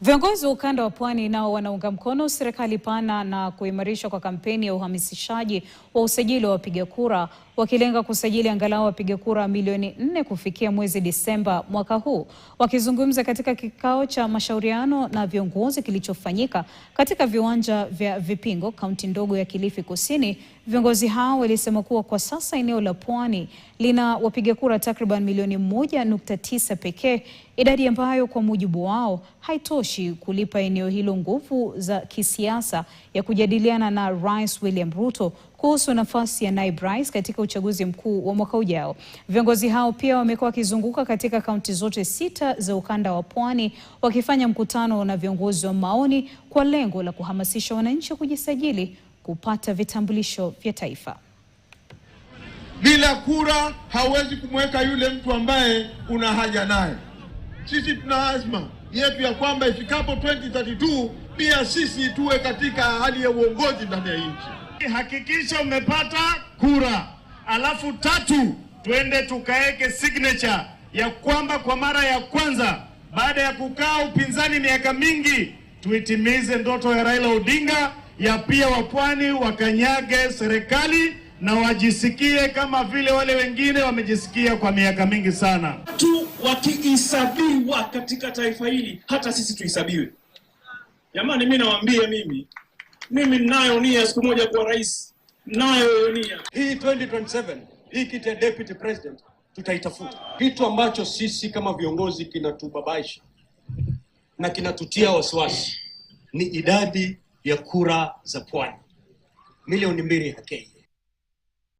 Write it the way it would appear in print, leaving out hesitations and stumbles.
Viongozi wa ukanda wa Pwani nao wanaunga mkono serikali pana na kuimarishwa kwa kampeni ya uhamasishaji wa usajili wa wapiga kura, wakilenga kusajili angalau wapiga kura milioni 4 kufikia mwezi Disemba mwaka huu. Wakizungumza katika kikao cha mashauriano na viongozi kilichofanyika katika viwanja vya Vipingo, kaunti ndogo ya Kilifi Kusini, viongozi hao walisema kuwa kwa sasa eneo la Pwani lina wapiga kura takriban milioni 1.9 pekee, idadi ambayo kwa mujibu wao haitoshi kulipa eneo hilo nguvu za kisiasa ya kujadiliana na Rais William Ruto kuhusu nafasi ya naibu rais katika uchaguzi mkuu wa mwaka ujao. Viongozi hao pia wamekuwa wakizunguka katika kaunti zote 6 za ukanda wa Pwani, wakifanya mkutano na viongozi wa maoni kwa lengo la kuhamasisha wananchi kujisajili kupata vitambulisho vya taifa. Bila kura hauwezi kumweka yule mtu ambaye una haja naye. Sisi tuna azma yetu ya kwamba ifikapo 2032 pia sisi tuwe katika hali ya uongozi ndani ya nchi. Hakikisha umepata kura. Alafu 3, tuende tukaeke signature ya kwamba kwa mara ya kwanza baada ya kukaa upinzani miaka mingi tuitimize ndoto ya Raila Odinga ya pia wapwani wakanyage serikali na wajisikie kama vile wale wengine wamejisikia kwa miaka mingi sana. Tu wakihesabiwa katika taifa hili, hata sisi tuhesabiwe. Jamani, mimi nawaambia, mimi ninayo nia siku moja kuwa rais, nayo nia. Hii 2027 hii kiti ya deputy president tutaitafuta. Kitu ambacho sisi kama viongozi kinatubabaisha na kinatutia wasiwasi ni idadi ya kura za Pwani, milioni 2 pekee.